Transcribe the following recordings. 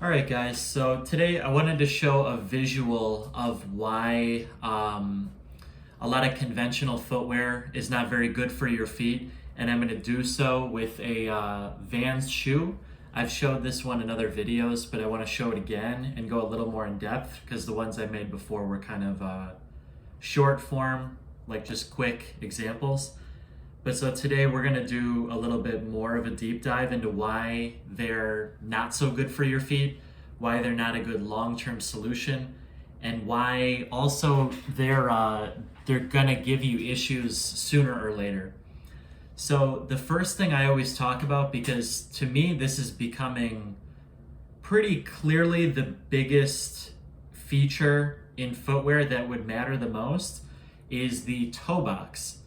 All right, guys. So today I wanted to show a visual of why a lot of conventional footwear is not very good for your feet, and I'm going to do so with a Vans shoe. I've showed this one in other videos, but I want to show it again and go a little more in depth because the ones I made before were kind of short form, like just quick examples. But so today we're going to do a little bit more of a deep dive into why they're not so good for your feet, why they're not a good long-term solution, and why also they're going to give you issues sooner or later. So the first thing I always talk about, because to me this is becoming pretty clearly the biggest feature in footwear that would matter the most, is the toe box.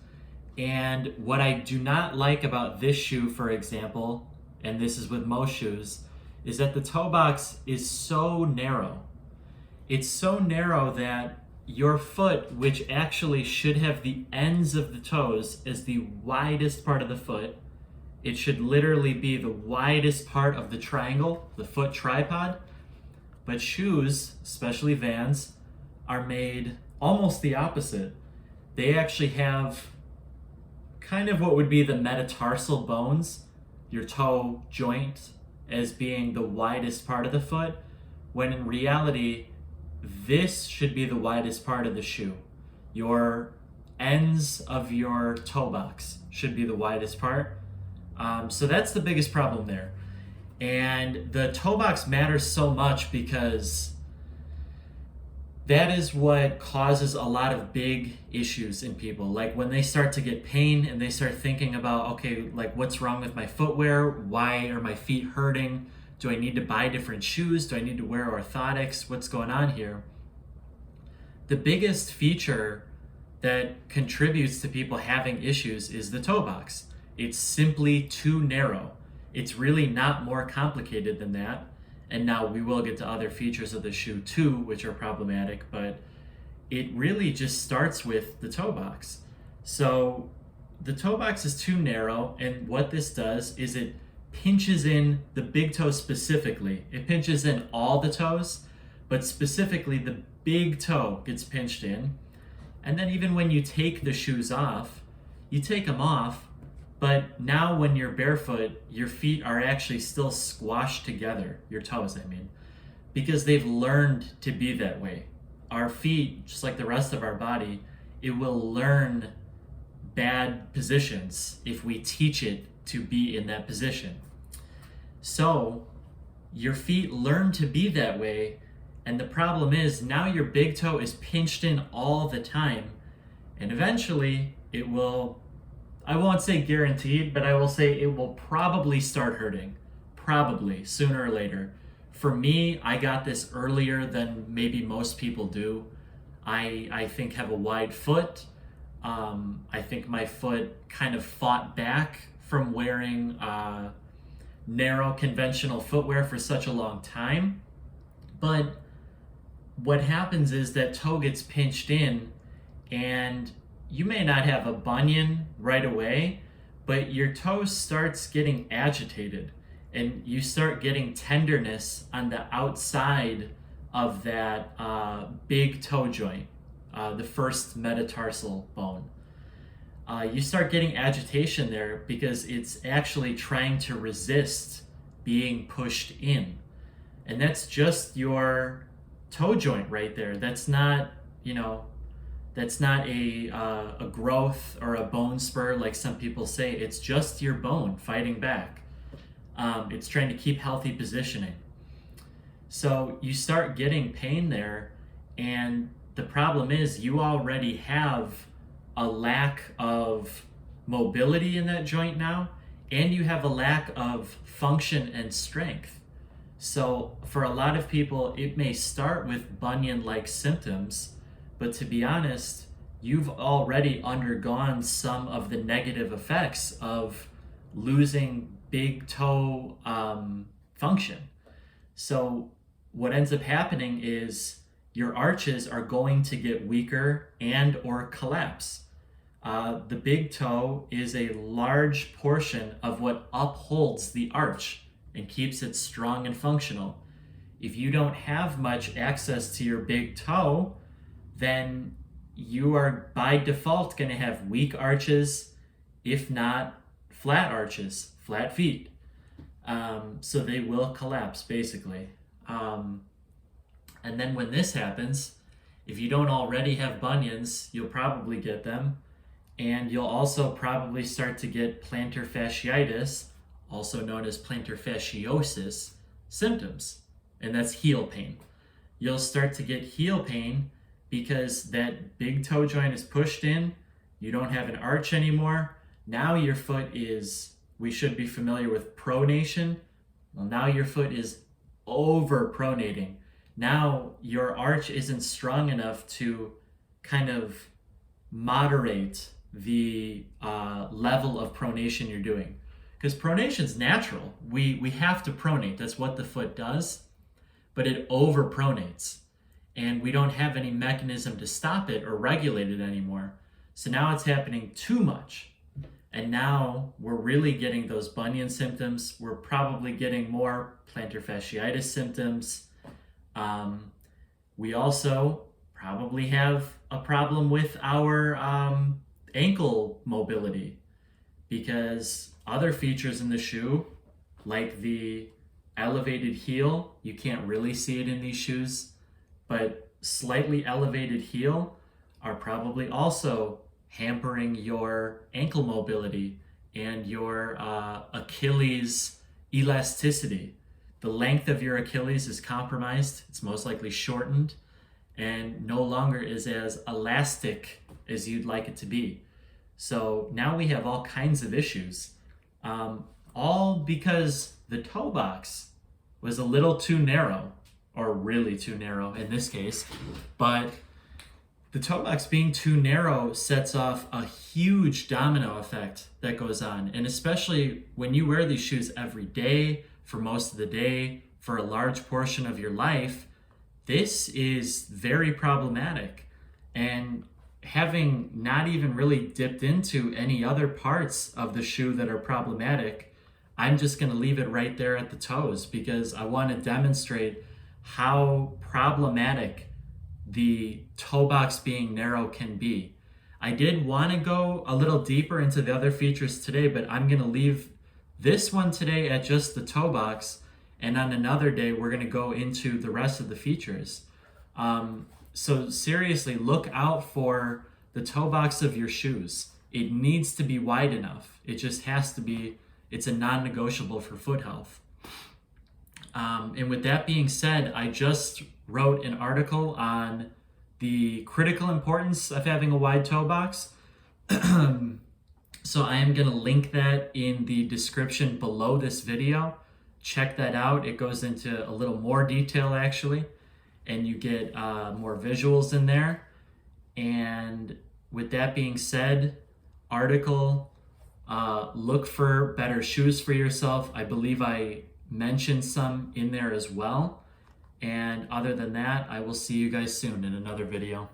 And what I do not like about this shoe, for example, and this is with most shoes, is that the toe box is so narrow. It's so narrow that your foot, which actually should have the ends of the toes as the widest part of the foot, it should literally be the widest part of the triangle, the foot tripod. But shoes, especially Vans, are made almost the opposite. They actually have kind of what would be the metatarsal bones, your toe joint, as being the widest part of the foot, when in reality, this should be the widest part of the shoe. Your ends of your toe box should be the widest part. So that's the biggest problem there. And the toe box matters so much because that is what causes a lot of big issues in people. Like when they start to get pain and they start thinking about, okay, like what's wrong with my footwear? Why are my feet hurting? Do I need to buy different shoes? Do I need to wear orthotics? What's going on here? The biggest feature that contributes to people having issues is the toe box. It's simply too narrow. It's really not more complicated than that. And now we will get to other features of the shoe too, which are problematic, but it really just starts with the toe box. So the toe box is too narrow, and what this does is it pinches in the big toe specifically. It pinches in all the toes, but specifically the big toe gets pinched in. And then even when you take the shoes off, you take them off, but now when you're barefoot, your feet are actually still squashed together, your toes, I mean, because they've learned to be that way. Our feet, just like the rest of our body, it will learn bad positions if we teach it to be in that position. So your feet learn to be that way, and the problem is now your big toe is pinched in all the time, and eventually it will, I won't say guaranteed, but I will say it will probably start hurting. Probably, sooner or later. For me, I got this earlier than maybe most people do. I think have a wide foot. I think my foot kind of fought back from wearing narrow conventional footwear for such a long time. But what happens is that toe gets pinched in, and you may not have a bunion right away, but your toe starts getting agitated and you start getting tenderness on the outside of that big toe joint, the first metatarsal bone. You start getting agitation there because it's actually trying to resist being pushed in. And that's just your toe joint right there. That's not, that's not a growth or a bone spur like some people say. It's just your bone fighting back. It's trying to keep healthy positioning. So you start getting pain there, and the problem is you already have a lack of mobility in that joint now, and you have a lack of function and strength. So for a lot of people, it may start with bunion-like symptoms, but to be honest, you've already undergone some of the negative effects of losing big toe function. So what ends up happening is your arches are going to get weaker and or collapse. The big toe is a large portion of what upholds the arch and keeps it strong and functional. If you don't have much access to your big toe, then you are by default going to have weak arches, if not flat arches, flat feet. So they will collapse basically. And then when this happens, if you don't already have bunions, you'll probably get them. And you'll also probably start to get plantar fasciitis, also known as plantar fasciosis, symptoms. And that's heel pain. You'll start to get heel pain because that big toe joint is pushed in. You don't have an arch anymore. Now your foot is, we should be familiar with pronation. Well, now your foot is over-pronating. Now your arch isn't strong enough to kind of moderate the level of pronation you're doing. Because pronation is natural. We have to pronate. That's what the foot does. But it over-pronates. And we don't have any mechanism to stop it or regulate it anymore. So now it's happening too much. And now we're really getting those bunion symptoms. We're probably getting more plantar fasciitis symptoms. We also probably have a problem with our ankle mobility, because other features in the shoe, like the elevated heel, you can't really see it in these shoes, but slightly elevated heel are probably also hampering your ankle mobility and your Achilles elasticity. The length of your Achilles is compromised. It's most likely shortened and no longer is as elastic as you'd like it to be. So now we have all kinds of issues, all because the toe box was a little too narrow, or really too narrow in this case. But the toe box being too narrow sets off a huge domino effect that goes on. And especially when you wear these shoes every day, for most of the day, for a large portion of your life, this is very problematic. And having not even really dipped into any other parts of the shoe that are problematic, I'm just going to leave it right there at the toes, because I want to demonstrate how problematic the toe box being narrow can be. I did want to go a little deeper into the other features today, but I'm going to leave this one today at just the toe box, and on another day we're going to go into the rest of the features. So seriously, look out for the toe box of your shoes. It needs to be wide enough. It just has to be. It's a non-negotiable for foot health. And with that being said, I just wrote an article on the critical importance of having a wide toe box. So I am going to link that in the description below this video. Check that out. It goes into a little more detail actually, and you get more visuals in there. And with that being said, article, look for better shoes for yourself. I believe I mentioned some in there as well. And other than that, I will see you guys soon in another video.